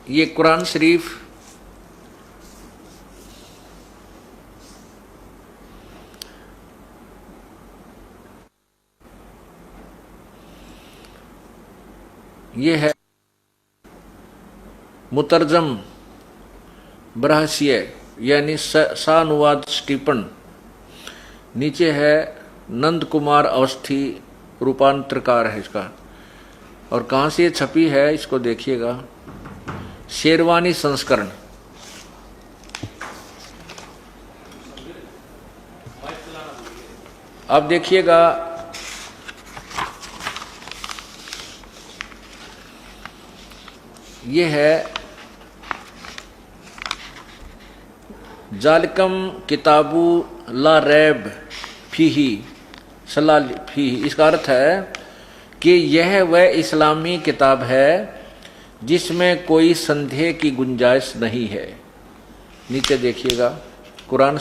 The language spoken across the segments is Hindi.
ये कुरान शरीफ ये है मुतरजम बरहसिय यानी सानुवाद स्टीपन। नीचे है नंद कुमार अवस्थी रूपांतरकार है इसका। और कहाँ से ये छपी है इसको देखिएगा, शेरवानी संस्करण। अब देखिएगा ये है जालिकम किताबु ला रैब फीही सला फीही। इसका अर्थ है कि यह वह इस्लामी किताब है जिसमें कोई संदेह की गुंजाइश नहीं है। नीचे देखिएगा कुरान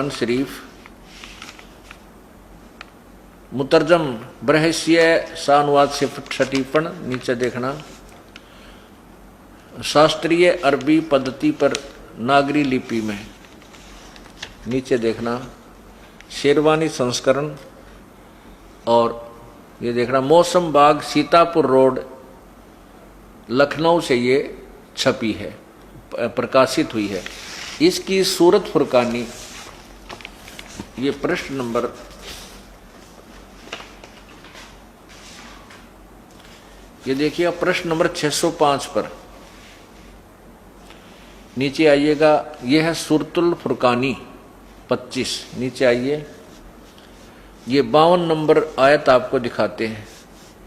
शरीफ मुतरजम बरहसिय सानुवाद से छठीपन। नीचे देखना शास्त्रीय अरबी पद्धति पर नागरी लिपि में। नीचे देखना शेरवानी संस्करण। और ये देखना मौसम बाग सीतापुर रोड लखनऊ से ये छपी है, प्रकाशित हुई है। इसकी सूरत फुरकानी ये प्रश्न नंबर ये देखिए प्रश्न नंबर 605 पर नीचे आइएगा। यह है सूरतुल फुरकानी 25। नीचे आइए, ये 52 नंबर आयत आपको दिखाते हैं।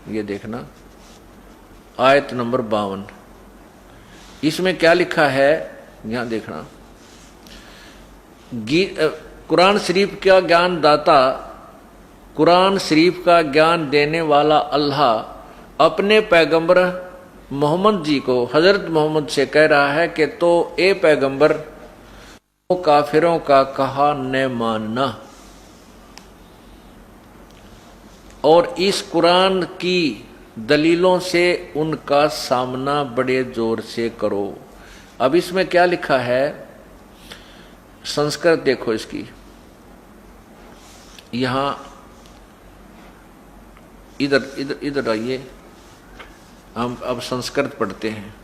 ये देखना आयत नंबर 52। इसमें क्या लिखा है यहां देखना। कुरान शरीफ का ज्ञान दाता, कुरान शरीफ का ज्ञान देने वाला अल्लाह अपने पैगंबर मोहम्मद जी को हजरत मोहम्मद से कह रहा है कि तो ए पैगंबर तो काफिरों का कहा न मानना और इस कुरान की दलीलों से उनका सामना बड़े जोर से करो। अब इसमें क्या लिखा है, संस्कृत देखो इसकी। यहां इधर आइए, हम अब संस्कृत पढ़ते हैं।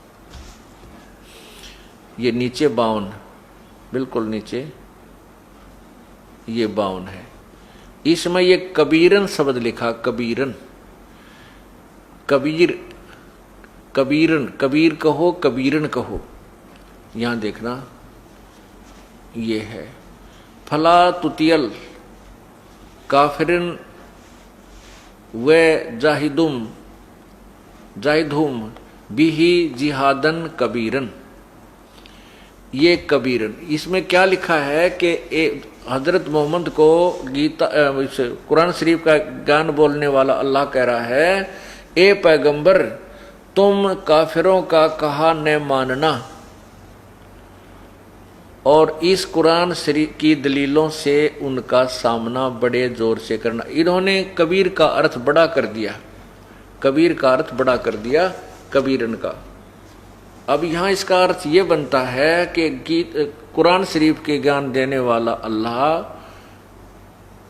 ये नीचे 52, बिल्कुल नीचे ये 52 है। इसमें ये कबीरन शब्द लिखा, कबीरन, कबीरन, कबीर कहो, कबीरन कहो। यहां देखना ये है फला तुतियल काफिरन व जाहिदुम बिही जिहादन कबीरन। ये कबीरन, इसमें क्या लिखा है कि हजरत मोहम्मद को गीता कुरान शरीफ का ज्ञान बोलने वाला अल्लाह कह रहा है, ए पैगंबर तुम काफिरों का कहा न मानना और इस कुरान शरीफ की दलीलों से उनका सामना बड़े जोर से करना। इन्होंने कबीर का अर्थ बड़ा कर दिया, कबीर का अर्थ बड़ा कर दिया कबीरन का। अब यहां इसका अर्थ ये बनता है कि कुरान शरीफ के ज्ञान देने वाला अल्लाह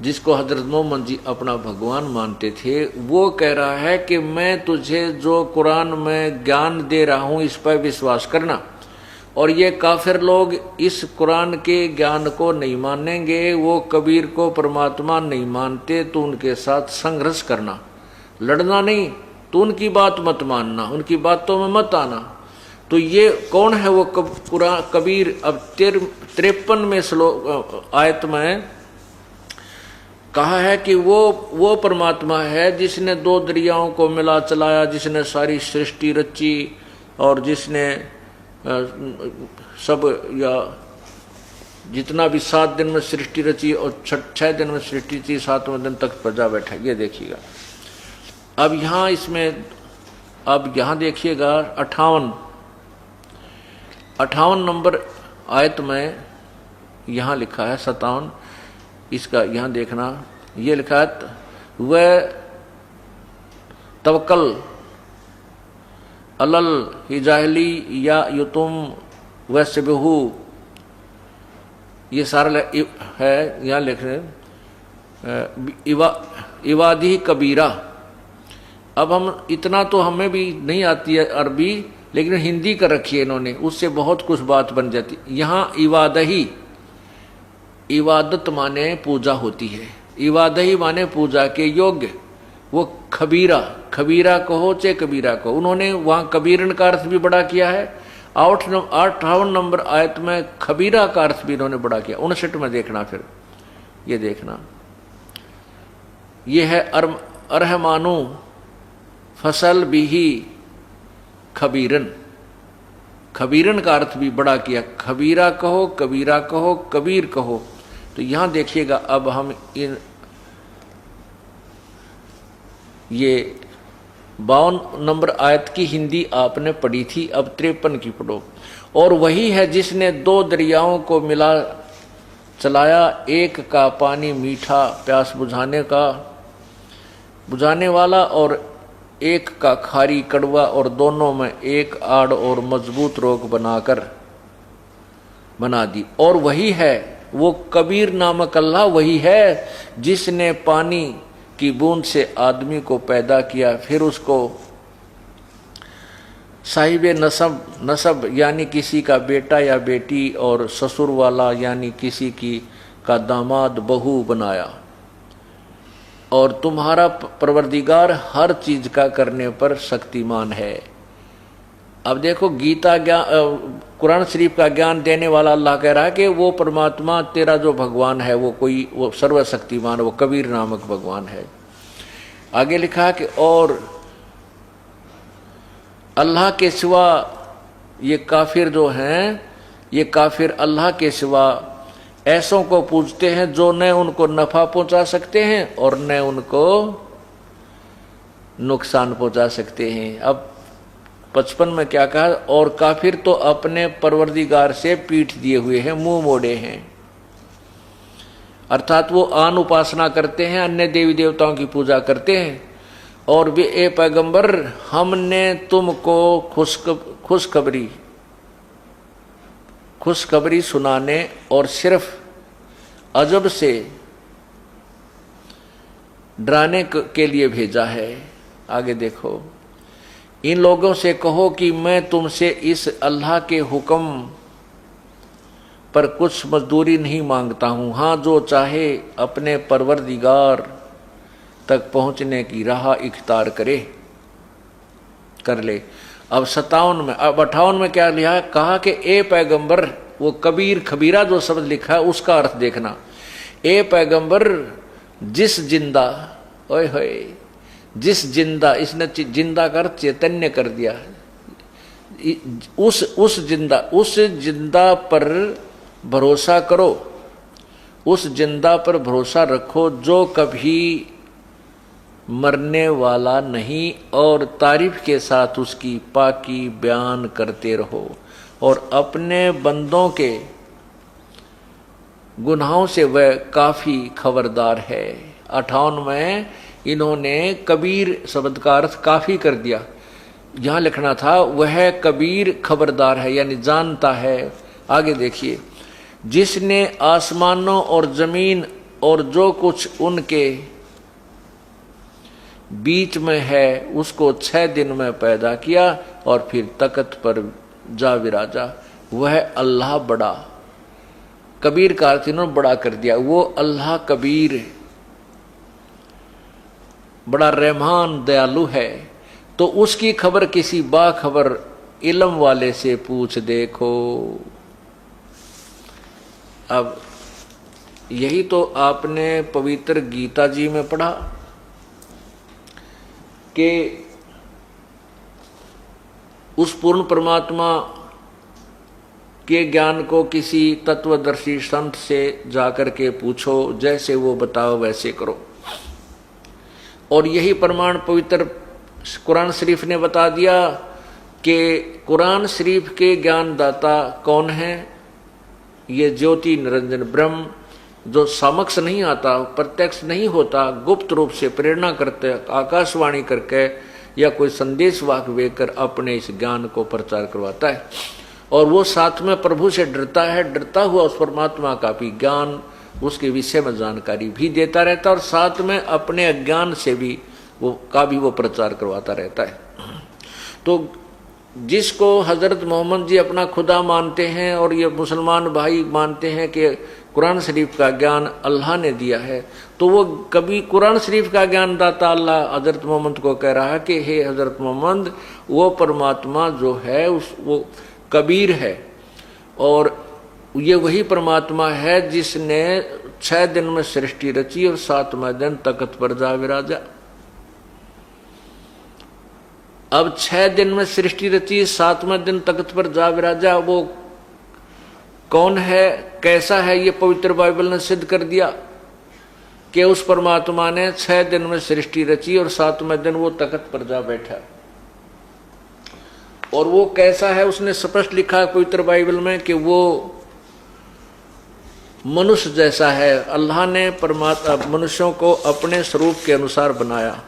जिसको हजरत मोहम्मद जी अपना भगवान मानते थे, वो कह रहा है कि मैं तुझे जो कुरान में ज्ञान दे रहा हूं इस पर विश्वास करना। और ये काफिर लोग इस कुरान के ज्ञान को नहीं मानेंगे, वो कबीर को परमात्मा नहीं मानते, तो उनके साथ संघर्ष करना, लड़ना नहीं, तो उनकी बात मत मानना, उनकी बातों में मत आना। तो ये कौन है वो कबीर? अब 53 में श्लोक आयत में कहा है कि वो परमात्मा है जिसने 2 दरियाओं को मिला चलाया, जिसने सारी सृष्टि रची और जिसने सब या जितना भी 7 दिन में सृष्टि रची और 6 दिन में सृष्टि थी, 7वें दिन तक प्रजा बैठा। ये देखिएगा। अब यहाँ इसमें अब यहाँ देखिएगा 58 नंबर आयत में यहाँ लिखा है 57। इसका यहाँ देखना, ये लिखा है वह तवक्कल अलल हिजाहली या युतुम वैसबहू, ये सारा है यहाँ लिख रहे इवादी कबीरा। अब हम इतना तो हमें भी नहीं आती है अरबी, लेकिन हिंदी कर रखी है इन्होंने, उससे बहुत कुछ बात बन जाती। यहाँ इवादही, इबादत माने पूजा होती है, इवादही माने पूजा के योग्य, वो खबीरा, खबीरा कहो चाहे कबीरा कहो। उन्होंने वहाँ कबीरन का अर्थ भी बड़ा किया है। 58 नंबर आयत में खबीरा का अर्थ भी इन्होंने बड़ा किया। 59 में देखना, फिर ये देखना, ये है अरहमानु फसल बिही खबीरन, खबीरन का अर्थ भी बड़ा किया। खबीरा कहो, कबीरा कहो, कबीर कहो। तो यहां देखिएगा, अब हम इन ये 52 नंबर आयत की हिंदी आपने पढ़ी थी, अब 53 की पढ़ो। और वही है जिसने 2 दरियाओं को मिला चलाया, एक का पानी मीठा प्यास बुझाने वाला, और एक का खारी कड़वा, और दोनों में एक आड़ और मजबूत रोक बना दी। और वही है वो कबीर नामक अल्लाह, वही है जिसने पानी की बूंद से आदमी को पैदा किया, फिर उसको साहिब नसब यानी किसी का बेटा या बेटी, और ससुर वाला यानी किसी की का दामाद बहू बनाया। और तुम्हारा परवरदिगार हर चीज का करने पर शक्तिमान है। अब देखो, गीता ज्ञान, कुरान शरीफ का ज्ञान देने वाला अल्लाह कह रहा है कि वो परमात्मा तेरा जो भगवान है वो सर्वशक्तिमान, वो कबीर नामक भगवान है। आगे लिखा कि और अल्लाह के सिवा ये काफिर जो हैं, ये काफिर अल्लाह के सिवा ऐसों को पूजते हैं जो न उनको नफा पहुंचा सकते हैं और न उनको नुकसान पहुंचा सकते हैं। अब 55 में क्या कहा, और काफिर तो अपने परवरदिगार से पीठ दिए हुए हैं, मुंह मोड़े हैं, अर्थात वो आन उपासना करते हैं, अन्य देवी देवताओं की पूजा करते हैं। और वे ए पैगंबर, हमने तुमको खुशखबरी सुनाने और सिर्फ अजब से डराने के लिए भेजा है। आगे देखो, इन लोगों से कहो कि मैं तुमसे इस अल्लाह के हुक्म पर कुछ मजदूरी नहीं मांगता हूं। हाँ, जो चाहे अपने परवरदिगार तक पहुंचने की राह इख्तियार कर ले। अब 57 में, अब 58 में क्या लिखा है, कहा कि ए पैगंबर, वो कबीर खबीरा जो शब्द लिखा है उसका अर्थ देखना। ए पैगंबर, जिस जिंदा, ओए होए, जिस जिंदा, इसने जिंदा कर चैतन्य कर दिया, उस जिंदा पर भरोसा करो, उस जिंदा पर भरोसा रखो जो कभी मरने वाला नहीं, और तारीफ के साथ उसकी पाकी बयान करते रहो, और अपने बंदों के गुनाहों से वह काफी खबरदार है। 58 में इन्होंने कबीर शब्द का अर्थ काफी कर दिया। यहां लिखना था वह कबीर खबरदार है, यानी जानता है। आगे देखिए, जिसने आसमानों और जमीन और जो कुछ उनके बीच में है उसको 6 दिन में पैदा किया और फिर तख्त पर जा विराजा। वह अल्लाह बड़ा, कबीर का अर्थ इन्होंने बड़ा कर दिया। वो अल्लाह कबीर, बड़ा रहमान दयालु है। तो उसकी खबर किसी बाखबर इल्म वाले से पूछ देखो। अब यही तो आपने पवित्र गीता जी में पढ़ा कि उस पूर्ण परमात्मा के ज्ञान को किसी तत्वदर्शी संत से जाकर के पूछो, जैसे वो बताओ वैसे करो। और यही प्रमाण पवित्र कुरान शरीफ ने बता दिया कि कुरान शरीफ के ज्ञानदाता कौन है। ये ज्योति निरंजन ब्रह्म, जो समक्ष नहीं आता, प्रत्यक्ष नहीं होता, गुप्त रूप से प्रेरणा करते, आकाशवाणी करके या कोई संदेश वाहक देकर अपने इस ज्ञान को प्रचार करवाता है। और वो साथ में प्रभु से डरता है, डरता हुआ उस परमात्मा का भी ज्ञान, उसके विषय में जानकारी भी देता रहता है और साथ में अपने अज्ञान से भी वो प्रचार करवाता रहता है। तो जिसको हजरत मोहम्मद जी अपना खुदा मानते हैं और ये मुसलमान भाई मानते हैं कि कुरान शरीफ का ज्ञान अल्लाह ने दिया है, तो वो कभी कुरान शरीफ का ज्ञान दाता अल्लाह हजरत मोहम्मद को कह रहा है कि हे हजरत मोहम्मद, वो परमात्मा जो है वो कबीर है और ये वही परमात्मा है जिसने 6 दिन में सृष्टि रची और 7वें दिन तख्त पर जा विराजा। अब 6 दिन में सृष्टि रची, 7वें दिन तख्त पर जा विराजा, वो कौन है, कैसा है, ये पवित्र बाइबल ने सिद्ध कर दिया कि उस परमात्मा ने 6 दिन में सृष्टि रची और 7वें दिन वो तख्त पर जा बैठा। और वो कैसा है, उसने स्पष्ट लिखा पवित्र बाइबल में कि वो मनुष्य जैसा है। अल्लाह ने मनुष्यों को अपने स्वरूप के अनुसार बनाया।